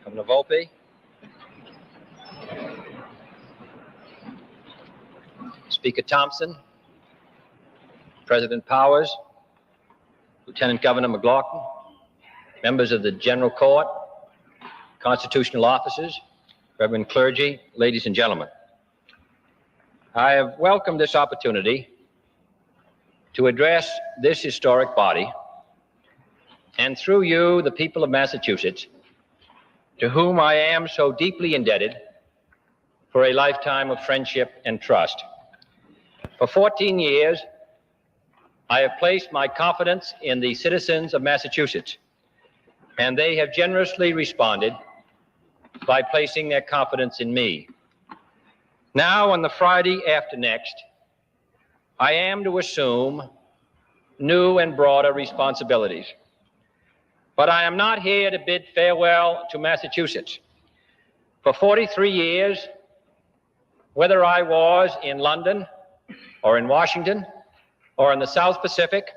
Governor Volpe, Speaker Thompson, President Powers, Lieutenant Governor McLaughlin, members of the General Court, constitutional officers, Reverend clergy, ladies and gentlemen. I have welcomed this opportunity to address this historic body, and through you, the people of Massachusetts, to whom I am so deeply indebted for a lifetime of friendship and trust. For 14 years, I have placed my confidence in the citizens of Massachusetts, and they have generously responded by placing their confidence in me. Now, on the Friday after next, I am to assume new and broader responsibilities. But I am not here to bid farewell to Massachusetts. For 43 years, whether I was in London or in Washington or in the South Pacific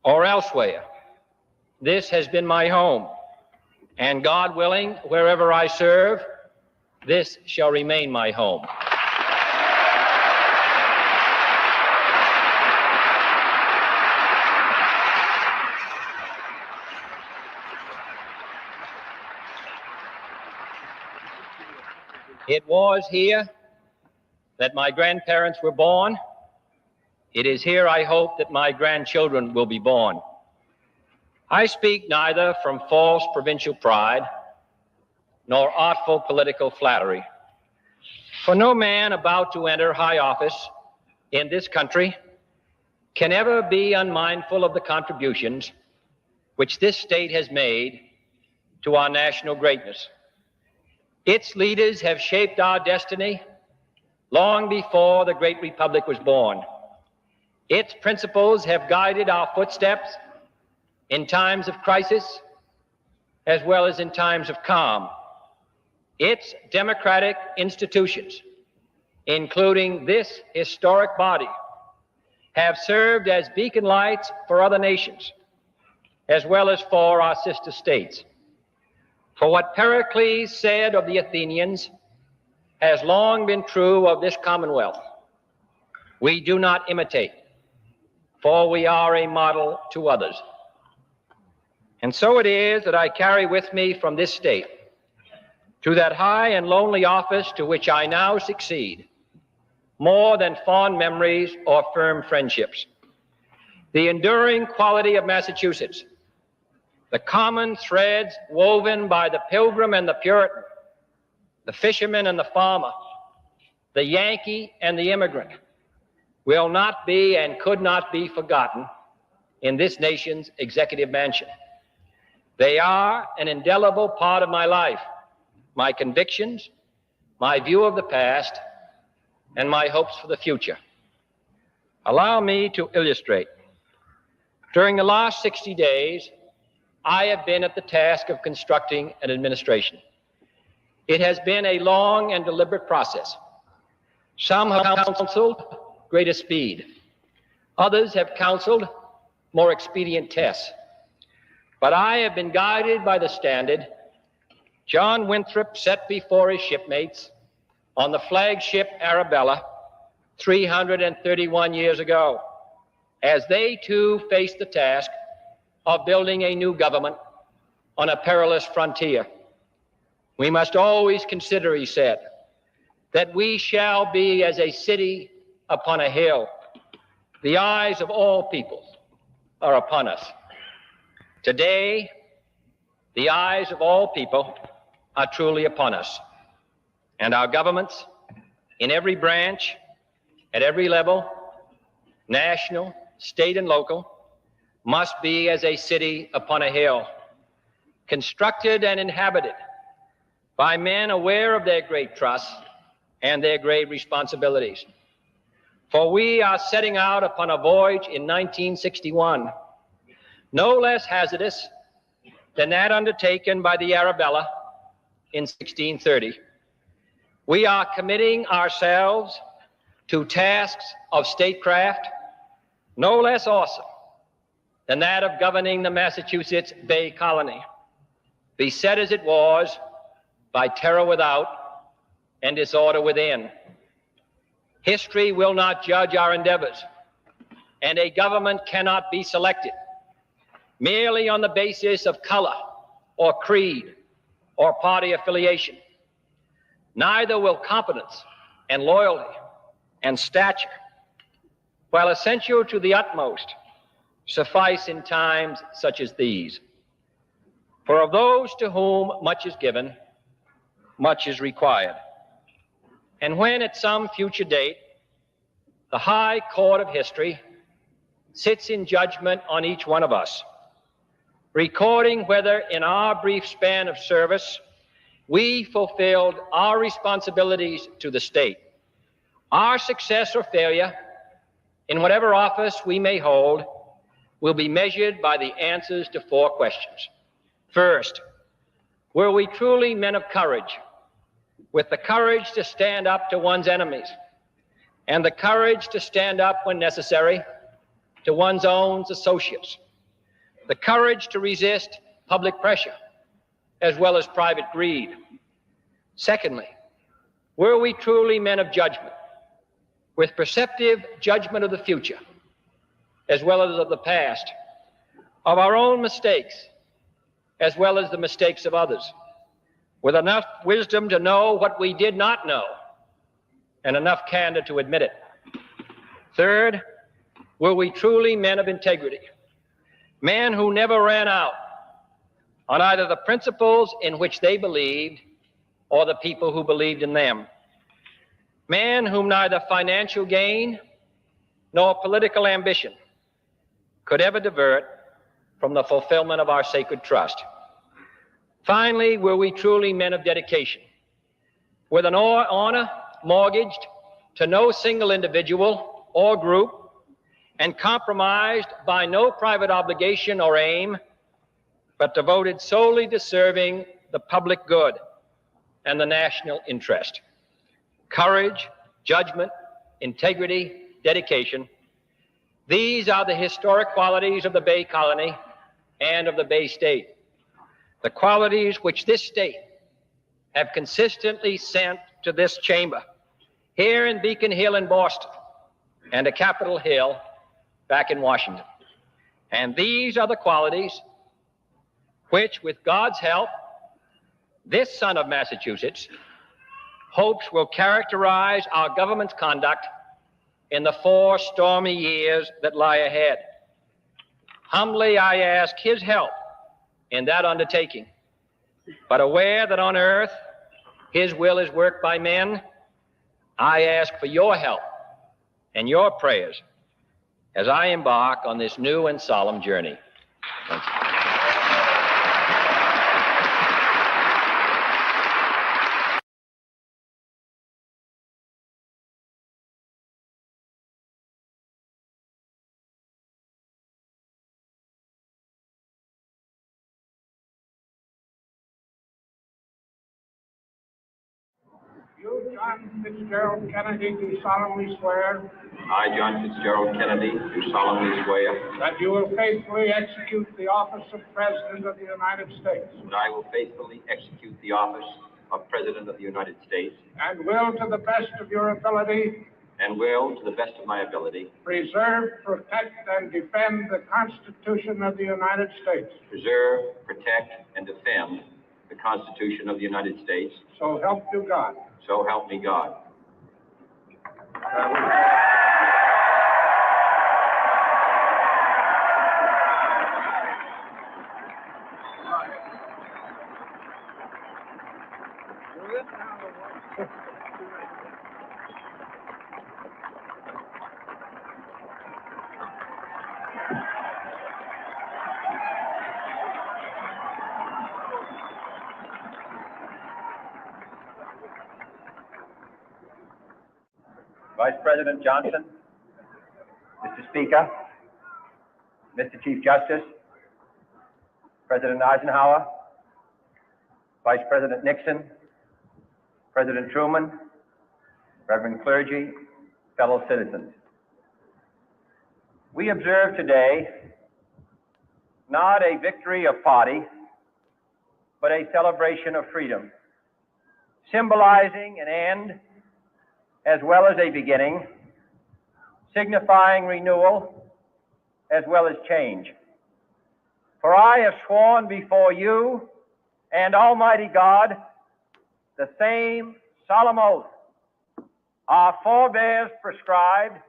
or elsewhere, this has been my home. And God willing, wherever I serve, this shall remain my home. It was here that my grandparents were born. It is here, I hope, that my grandchildren will be born. I speak neither from false provincial pride nor artful political flattery. For no man about to enter high office in this country can ever be unmindful of the contributions which this state has made to our national greatness. Its leaders have shaped our destiny long before the great republic was born. Its principles have guided our footsteps in times of crisis as well as in times of calm. Its democratic institutions, including this historic body, have served as beacon lights for other nations, as well as for our sister states. For what Pericles said of the Athenians has long been true of this Commonwealth: we do not imitate, for we are a model to others. And so it is that I carry with me from this state to that high and lonely office to which I now succeed more than fond memories or firm friendships. The enduring quality of Massachusetts, the common threads woven by the Pilgrim and the Puritan, the fisherman and the farmer, the Yankee and the immigrant, will not be and could not be forgotten in this nation's executive mansion. They are an indelible part of my life, my convictions, my view of the past, and my hopes for the future. Allow me to illustrate. During the last 60 days, I have been at the task of constructing an administration. It has been a long and deliberate process. Some have counseled greater speed. Others have counseled more expedient tests. But I have been guided by the standard John Winthrop set before his shipmates on the flagship Arabella 331 years ago, as they too faced the task of building a new government on a perilous frontier. We must always consider, he said, that we shall be as a city upon a hill. The eyes of all people are upon us. Today, the eyes of all people are truly upon us, and our governments in every branch, at every level, national, state, and local, must be as a city upon a hill, constructed and inhabited by men aware of their great trusts and their grave responsibilities. For we are setting out upon a voyage in 1961, no less hazardous than that undertaken by the Arabella in 1630. We are committing ourselves to tasks of statecraft no less awesome than that of governing the Massachusetts Bay Colony, beset as it was by terror without and disorder within. History will not judge our endeavors, and a government cannot be selected merely on the basis of color or creed or party affiliation. Neither will competence and loyalty and stature, while essential to the utmost, suffice in times such as these. For of those to whom much is given, much is required. And when at some future date the high court of history sits in judgment on each one of us, recording whether in our brief span of service we fulfilled our responsibilities to the state, our success or failure in whatever office we may hold will be measured by the answers to 4 questions. First, were we truly men of courage, with the courage to stand up to one's enemies and the courage to stand up when necessary to one's own associates, the courage to resist public pressure as well as private greed? Secondly, were we truly men of judgment, with perceptive judgment of the future as well as of the past, of our own mistakes as well as the mistakes of others, with enough wisdom to know what we did not know and enough candor to admit it? Third, were we truly men of integrity, men who never ran out on either the principles in which they believed or the people who believed in them, men whom neither financial gain nor political ambition could ever divert from the fulfillment of our sacred trust? Finally, were we truly men of dedication, with an honor mortgaged to no single individual or group and compromised by no private obligation or aim, but devoted solely to serving the public good and the national interest? Courage, judgment, integrity, dedication, these are the historic qualities of the Bay Colony and of the Bay State, the qualities which this state have consistently sent to this chamber, here in Beacon Hill in Boston and to Capitol Hill back in Washington. And these are the qualities which, with God's help, this son of Massachusetts hopes will characterize our government's conduct in the 4 stormy years that lie ahead. Humbly I ask his help in that undertaking, but aware that on earth his will is worked by men, I ask for your help and your prayers as I embark on this new and solemn journey. Thank you. You, John Fitzgerald Kennedy, do solemnly swear I, John Fitzgerald Kennedy, do solemnly swear that you will faithfully execute the office of President of the United States that I will faithfully execute the office of President of the United States and will, to the best of your ability, and will, to the best of my ability, preserve, protect, and defend the Constitution of the United States. preserve, protect, and defend the Constitution of the United States. So help you God. So help me God. Vice President Johnson, Mr. Speaker, Mr. Chief Justice, President Eisenhower, Vice President Nixon, President Truman, Reverend clergy, fellow citizens. We observe today not a victory of party, but a celebration of freedom, symbolizing an end as well as a beginning, signifying renewal as well as change. For I have sworn before you and Almighty God the same solemn oath our forebears prescribed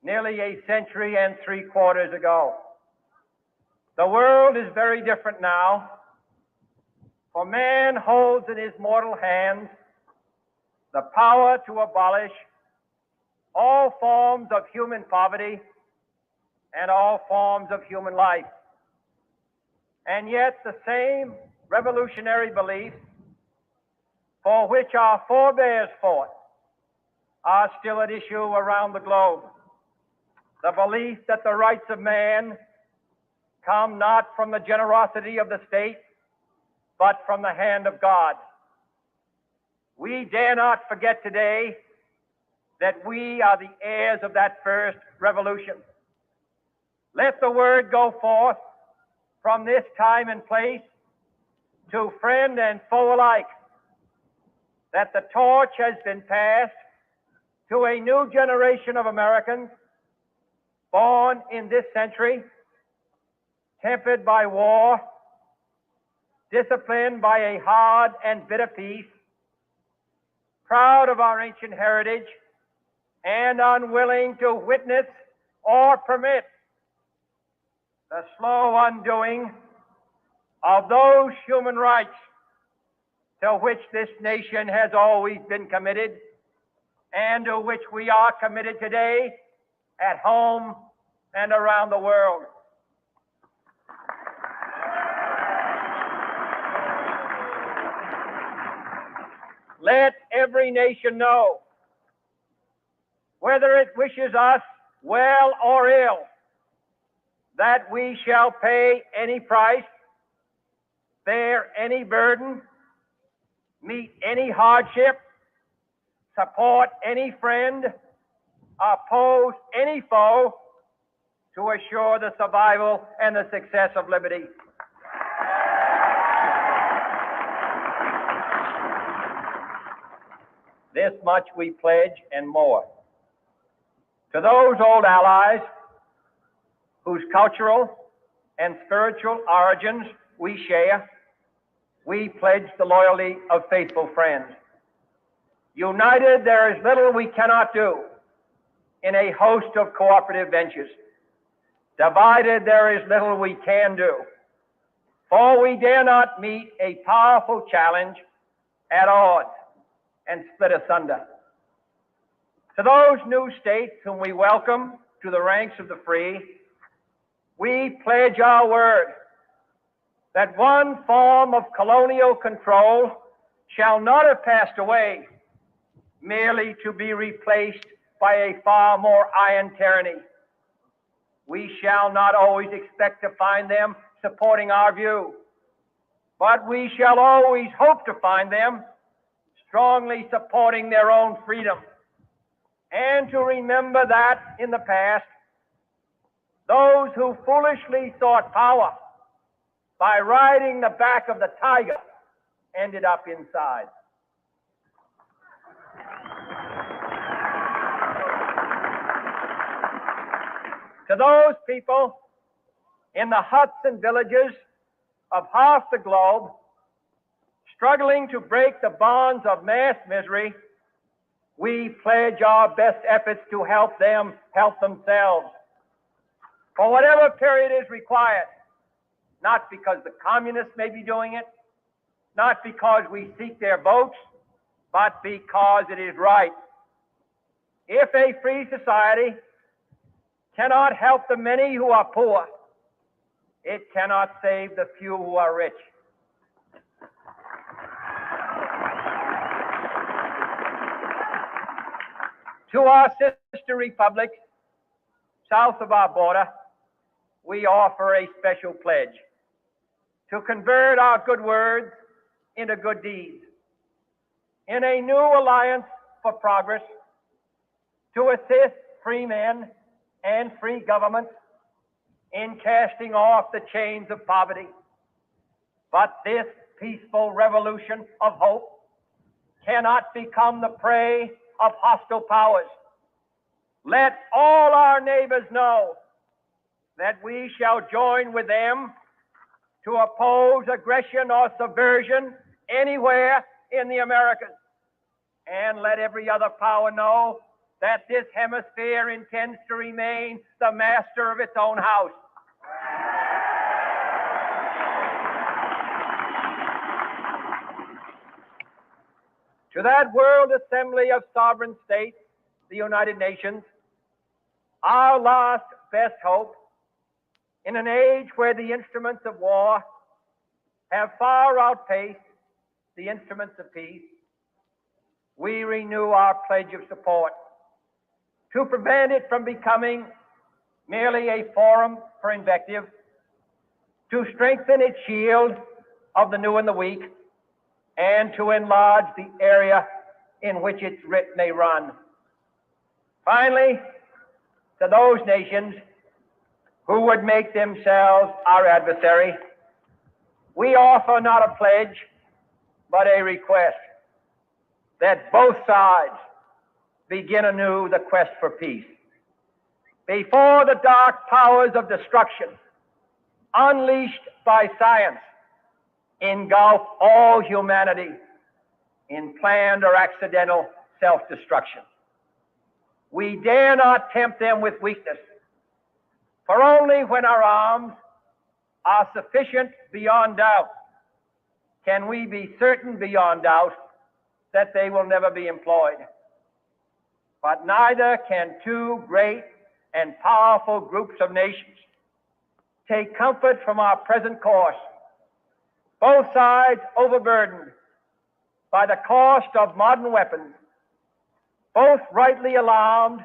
nearly a century and 3/4 ago. The world is very different now, for man holds in his mortal hands the power to abolish all forms of human poverty and all forms of human life. And yet the same revolutionary beliefs for which our forebears fought are still at issue around the globe. The belief that the rights of man come not from the generosity of the state, but from the hand of God. We dare not forget today that we are the heirs of that first revolution. Let the word go forth from this time and place to friend and foe alike that the torch has been passed to a new generation of Americans born in this century, tempered by war, disciplined by a hard and bitter peace, proud of our ancient heritage, and unwilling to witness or permit the slow undoing of those human rights to which this nation has always been committed and to which we are committed today at home and around the world. Let every nation know, whether it wishes us well or ill, that we shall pay any price, bear any burden, meet any hardship, support any friend, oppose any foe to assure the survival and the success of liberty. This much we pledge and more. To those old allies whose cultural and spiritual origins we share, we pledge the loyalty of faithful friends. United, there is little we cannot do in a host of cooperative ventures. Divided, there is little we can do, for we dare not meet a powerful challenge at odds and split asunder. To those new states whom we welcome to the ranks of the free, we pledge our word that one form of colonial control shall not have passed away, merely to be replaced by a far more iron tyranny. We shall not always expect to find them supporting our view, but we shall always hope to find them strongly supporting their own freedom, and to remember that in the past, those who foolishly sought power by riding the back of the tiger ended up inside. To those people in the huts and villages of half the globe struggling to break the bonds of mass misery, we pledge our best efforts to help them help themselves for whatever period is required, not because the communists may be doing it, not because we seek their votes, but because it is right. If a free society cannot help the many who are poor, it cannot save the few who are rich. To our sister republics south of our border, we offer a special pledge to convert our good words into good deeds, in a new alliance for progress, to assist free men and free governments in casting off the chains of poverty. But this peaceful revolution of hope cannot become the prey of hostile powers. Let all our neighbors know that we shall join with them to oppose aggression or subversion anywhere in the Americas. And let every other power know that this hemisphere intends to remain the master of its own house. To that World Assembly of Sovereign States, the United Nations, our last best hope, in an age where the instruments of war have far outpaced the instruments of peace, we renew our pledge of support to prevent it from becoming merely a forum for invective, to strengthen its shield of the new and the weak, and to enlarge the area in which its writ may run. Finally, to those nations who would make themselves our adversary, we offer not a pledge, but a request that both sides begin anew the quest for peace. Before the dark powers of destruction, unleashed by science, engulf all humanity in planned or accidental self-destruction, we dare not tempt them with weakness, for only when our arms are sufficient beyond doubt can we be certain beyond doubt that they will never be employed. But neither can two great and powerful groups of nations take comfort from our present course, both sides overburdened by the cost of modern weapons, both rightly alarmed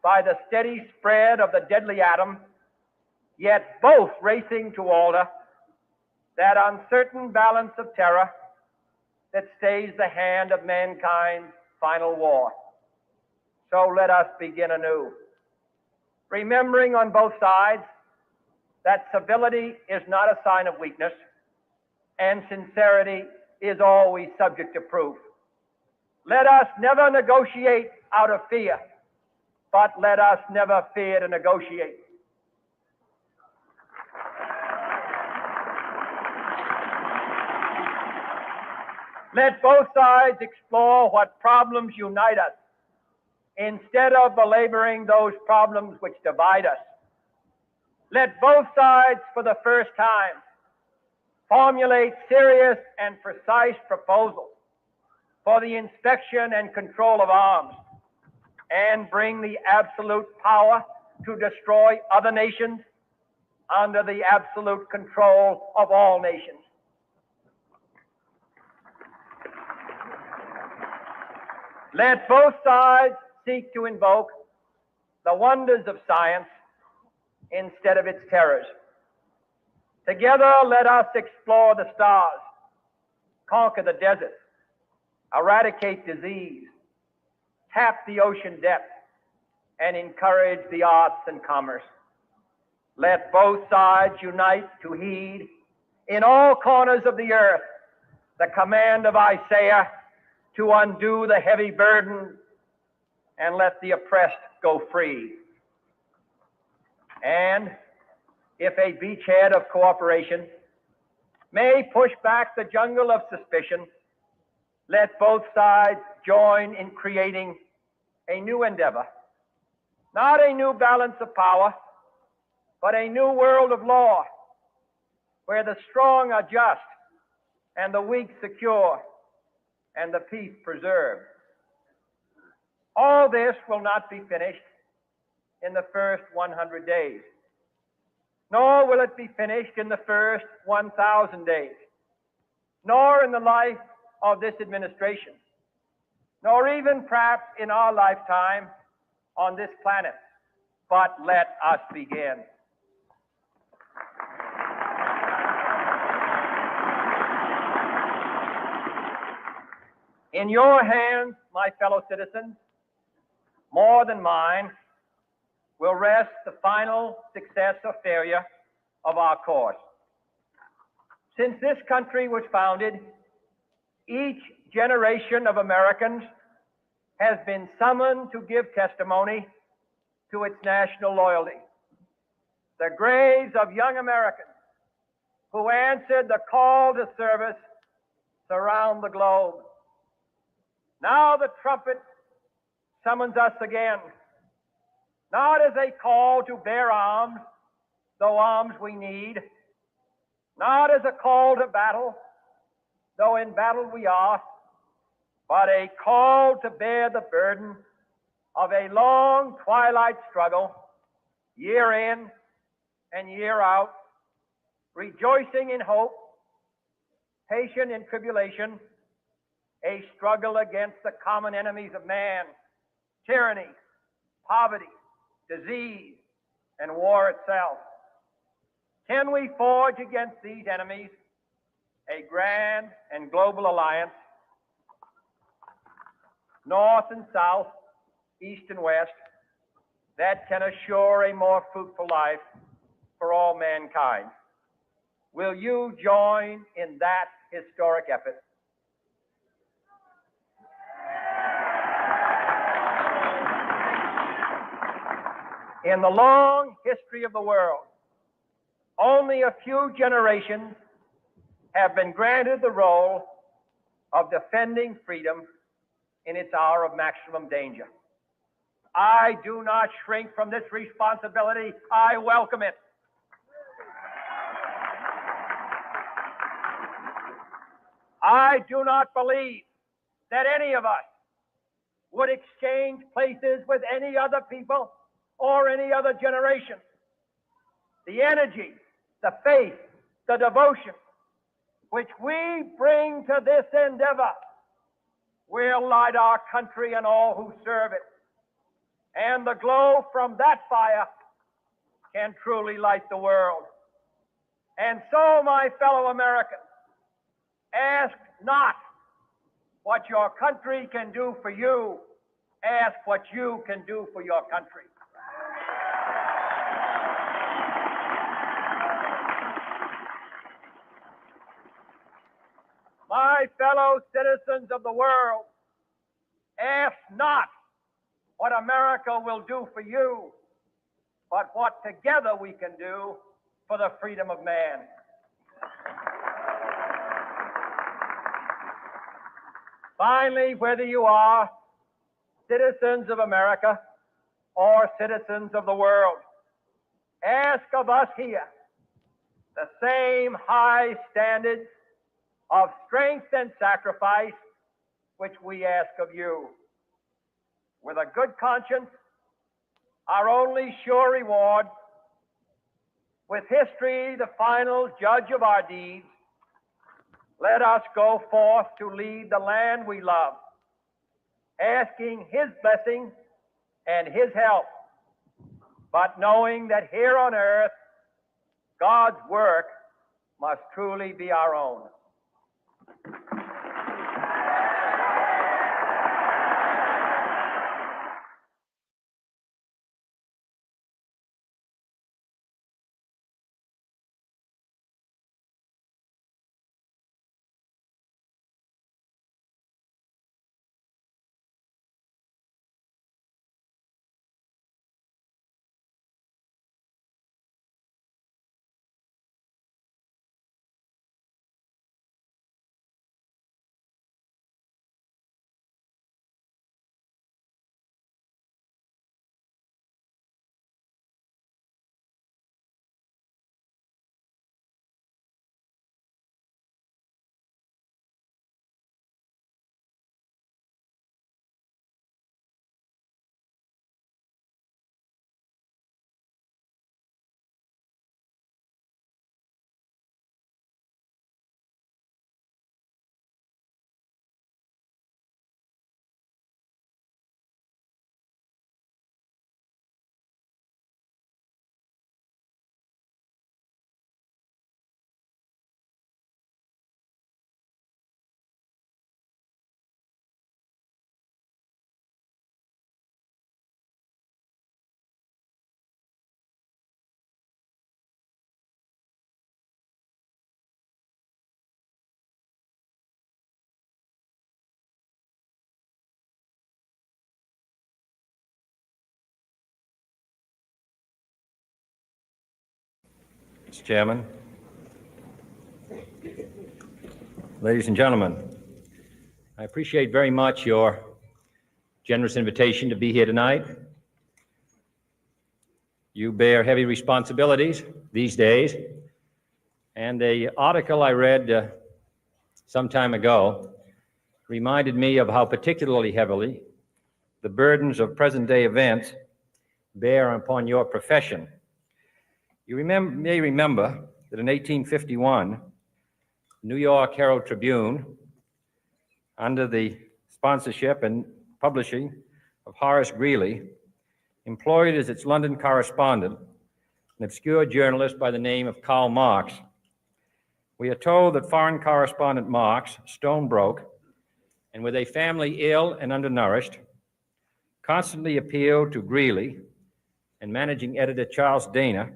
by the steady spread of the deadly atom, yet both racing to alter that uncertain balance of terror that stays the hand of mankind's final war. So let us begin anew, remembering on both sides that civility is not a sign of weakness, and sincerity is always subject to proof. Let us never negotiate out of fear, but let us never fear to negotiate. Let both sides explore what problems unite us, instead of belaboring those problems which divide us. Let both sides, for the first time, formulate serious and precise proposals for the inspection and control of arms, and bring the absolute power to destroy other nations under the absolute control of all nations. Let both sides seek to invoke the wonders of science instead of its terrors. Together, let us explore the stars, conquer the desert, eradicate disease, tap the ocean depths, and encourage the arts and commerce. Let both sides unite to heed in all corners of the earth the command of Isaiah to undo the heavy burden and let the oppressed go free. And if a beachhead of cooperation may push back the jungle of suspicion, let both sides join in creating a new endeavor, not a new balance of power, but a new world of law, where the strong are just and the weak secure and the peace preserved. All this will not be finished in the first 100 days, nor will it be finished in the first 1,000 days, nor in the life of this administration, nor even perhaps in our lifetime on this planet. But let us begin. In your hands, my fellow citizens, more than mine, will rest the final success or failure of our course. Since this country was founded, each generation of Americans has been summoned to give testimony to its national loyalty. The graves of young Americans who answered the call to service surround the globe. Now the trumpet summons us again, not as a call to bear arms, though arms we need, not as a call to battle, though in battle we are, but a call to bear the burden of a long twilight struggle, year in and year out, rejoicing in hope, patient in tribulation, a struggle against the common enemies of man, tyranny, poverty, disease, and war itself. Can we forge against these enemies a grand and global alliance, north and south, east and west, that can assure a more fruitful life for all mankind? Will you join in that historic effort? In the long history of the world, only a few generations have been granted the role of defending freedom in its hour of maximum danger. I do not shrink from this responsibility. I welcome it. I do not believe that any of us would exchange places with any other people or any other generation. The energy, the faith, the devotion which we bring to this endeavor will light our country and all who serve it. And the glow from that fire can truly light the world. And so, my fellow Americans, ask not what your country can do for you. Ask what you can do for your country. My fellow citizens of the world, ask not what America will do for you, but what together we can do for the freedom of man. Finally, whether you are citizens of America or citizens of the world, ask of us here the same high standards of strength and sacrifice which we ask of you. With a good conscience, our only sure reward, with history the final judge of our deeds, let us go forth to lead the land we love, asking His blessing and His help, but knowing that here on earth, God's work must truly be our own. Mr. Chairman, ladies and gentlemen, I appreciate very much your generous invitation to be here tonight. You bear heavy responsibilities these days, and the article I read some time ago reminded me of how particularly heavily the burdens of present-day events bear upon your profession. You may remember that in 1851, the New York Herald Tribune, under the sponsorship and publishing of Horace Greeley, employed as its London correspondent an obscure journalist by the name of Karl Marx. We are told that foreign correspondent Marx, stone broke, and with a family ill and undernourished, constantly appealed to Greeley and managing editor Charles Dana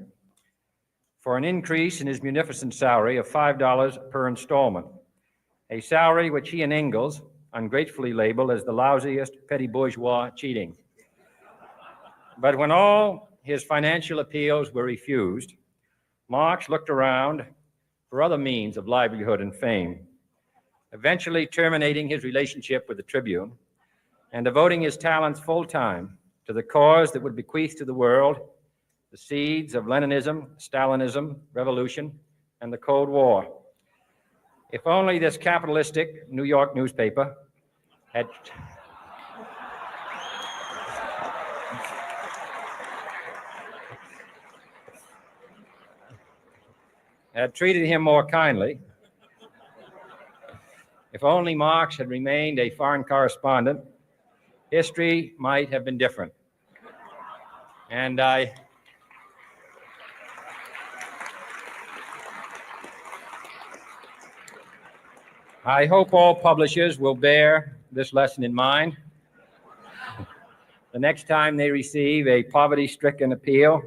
for an increase in his munificent salary of $5 per installment, a salary which he and Engels ungratefully labeled as the lousiest petty bourgeois cheating. But when all his financial appeals were refused, Marx looked around for other means of livelihood and fame, eventually terminating his relationship with the Tribune and devoting his talents full-time to the cause that would bequeath to the world the seeds of Leninism, Stalinism, revolution, and the Cold War. If only this capitalistic New York newspaper had treated him more kindly, if only Marx had remained a foreign correspondent, history might have been different. And I hope all publishers will bear this lesson in mind the next time they receive a poverty-stricken appeal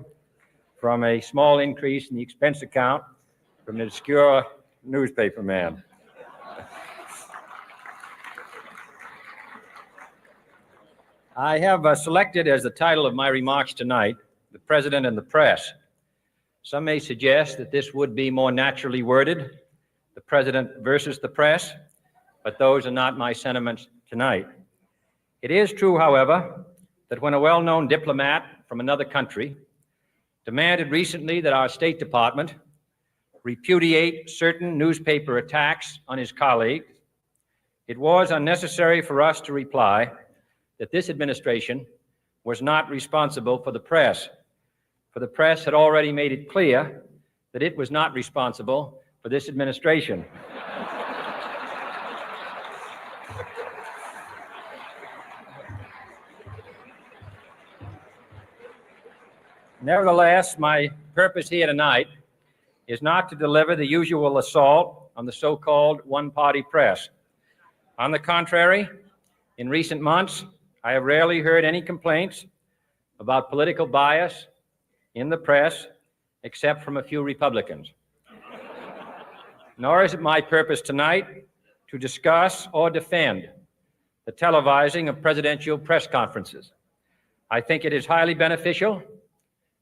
from a small increase in the expense account from an obscure newspaper man. I have selected as the title of my remarks tonight, "The President and the Press." Some may suggest that this would be more naturally worded, "The President versus the Press," but those are not my sentiments tonight. It is true, however, that when a well-known diplomat from another country demanded recently that our State Department repudiate certain newspaper attacks on his colleagues, it was unnecessary for us to reply that this administration was not responsible for the press, for the press had already made it clear that it was not responsible for this administration. Nevertheless, my purpose here tonight is not to deliver the usual assault on the so-called one-party press. On the contrary, in recent months, I have rarely heard any complaints about political bias in the press, except from a few Republicans. Nor is it my purpose tonight to discuss or defend the televising of presidential press conferences. I think it is highly beneficial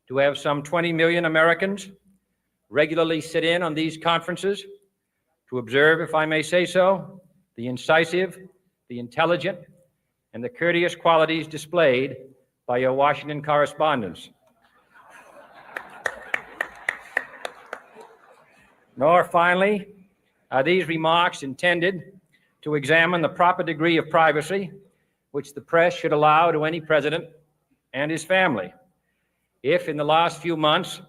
to have some 20 million Americans regularly sit in on these conferences to observe, if I may say so, the incisive, the intelligent, and the courteous qualities displayed by your Washington correspondents. Nor, finally, are these remarks intended to examine the proper degree of privacy which the press should allow to any president and his family. If, in the last few months,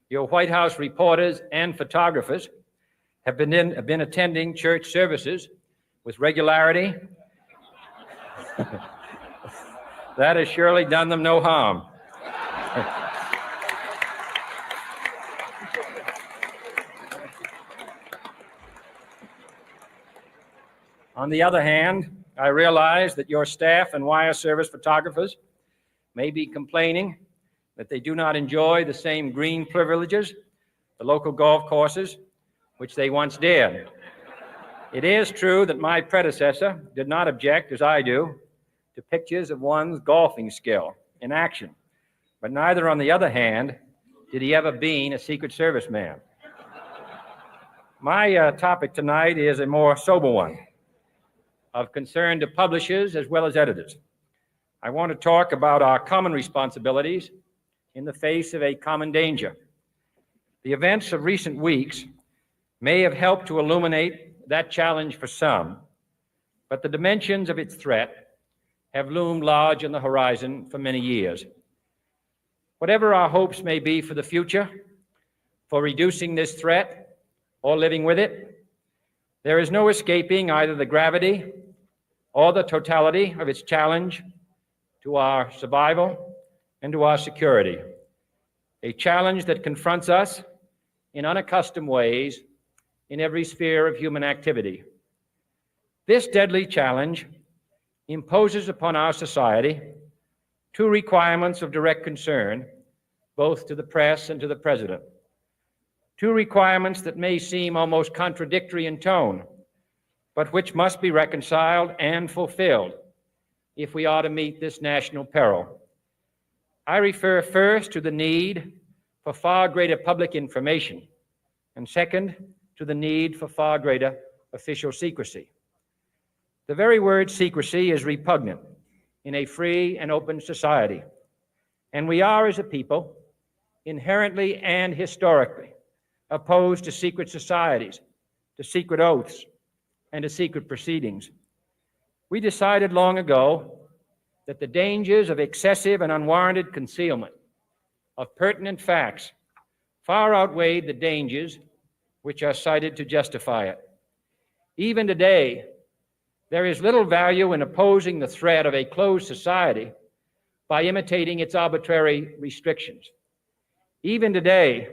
your White House reporters and photographers have been attending church services with regularity, that has surely done them no harm. On the other hand, I realize that your staff and wire service photographers may be complaining that they do not enjoy the same green privileges, the local golf courses, which they once did. It is true that my predecessor did not object, as I do, to pictures of one's golfing skill in action. But neither, on the other hand, Did he ever been a Secret Service man? My topic tonight is a more sober one, of concern to publishers as well as editors. I want to talk about our common responsibilities in the face of a common danger. The events of recent weeks may have helped to illuminate that challenge for some, but the dimensions of its threat have loomed large on the horizon for many years. Whatever our hopes may be for the future, for reducing this threat or living with it, there is no escaping either the gravity or the totality of its challenge to our survival and to our security, a challenge that confronts us in unaccustomed ways in every sphere of human activity. This deadly challenge imposes upon our society two requirements of direct concern, both to the press and to the President. Two requirements that may seem almost contradictory in tone, but which must be reconciled and fulfilled if we are to meet this national peril. I refer first to the need for far greater public information, and second, to the need for far greater official secrecy. The very word secrecy is repugnant in a free and open society, and we are, as a people, inherently and historically opposed to secret societies, to secret oaths, and to secret proceedings. We decided long ago that the dangers of excessive and unwarranted concealment of pertinent facts far outweighed the dangers which are cited to justify it. Even today, there is little value in opposing the threat of a closed society by imitating its arbitrary restrictions. Even today,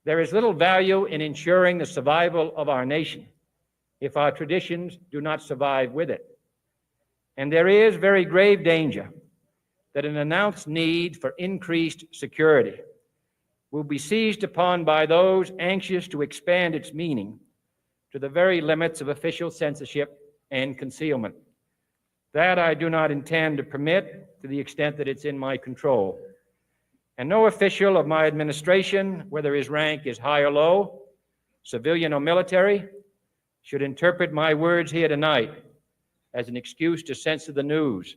there is little value in ensuring the survival of our nation if our traditions do not survive with it. And there is very grave danger that an announced need for increased security will be seized upon by those anxious to expand its meaning to the very limits of official censorship and concealment. That I do not intend to permit to the extent that it's in my control. And no official of my administration, whether his rank is high or low, civilian or military, should interpret my words here tonight as an excuse to censor the news,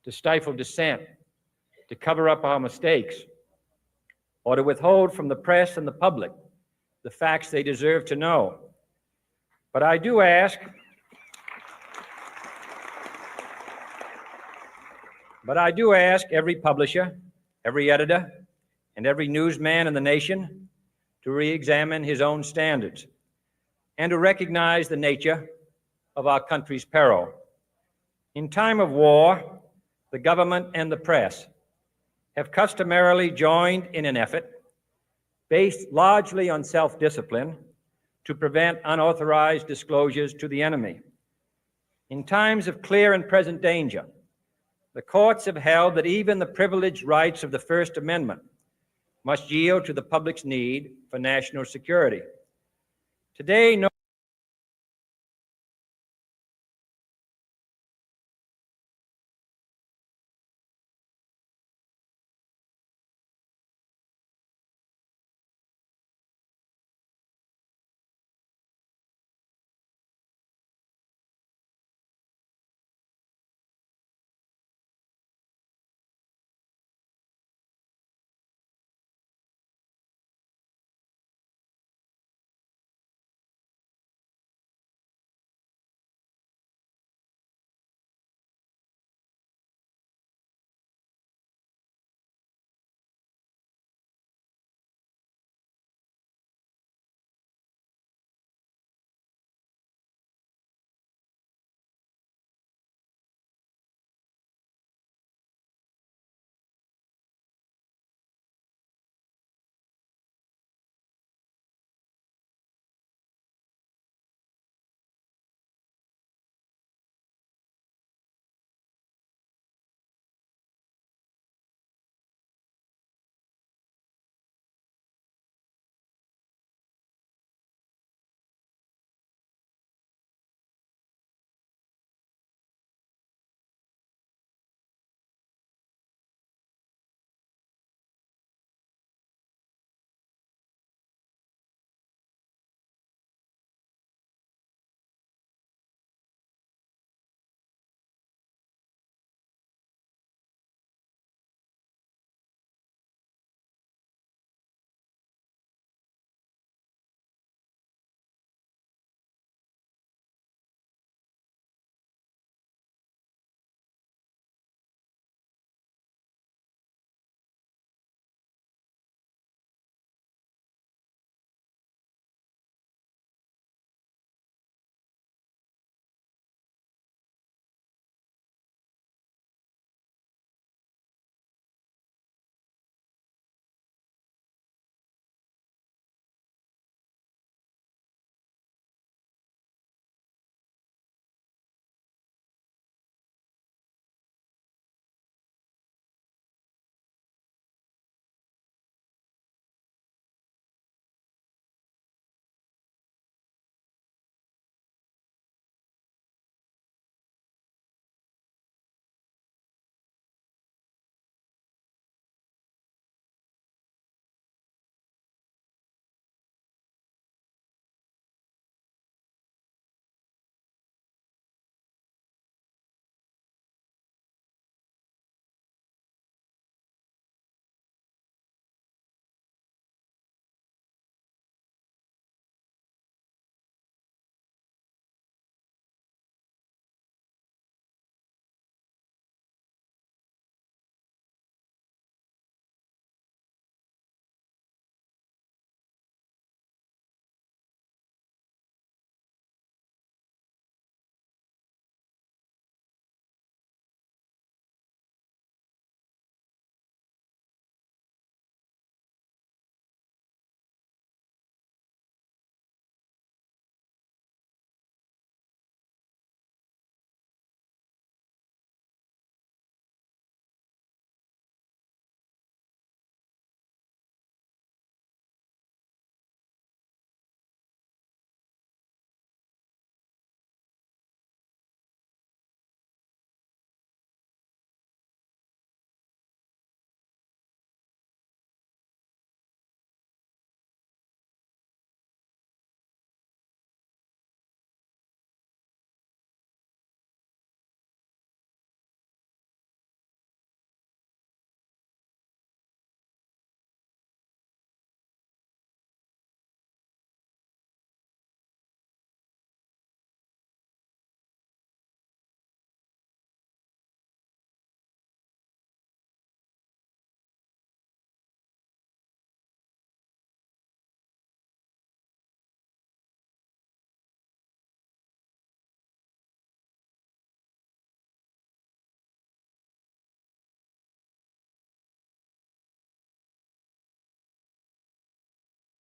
to stifle dissent, to cover up our mistakes, or to withhold from the press and the public the facts they deserve to know. But I do ask every publisher, every editor, and every newsman in the nation to re-examine his own standards and to recognize the nature of our country's peril. In time of war, the government and the press have customarily joined in an effort based largely on self-discipline to prevent unauthorized disclosures to the enemy. In times of clear and present danger, the courts have held that even the privileged rights of the First Amendment must yield to the public's need for national security. Today, no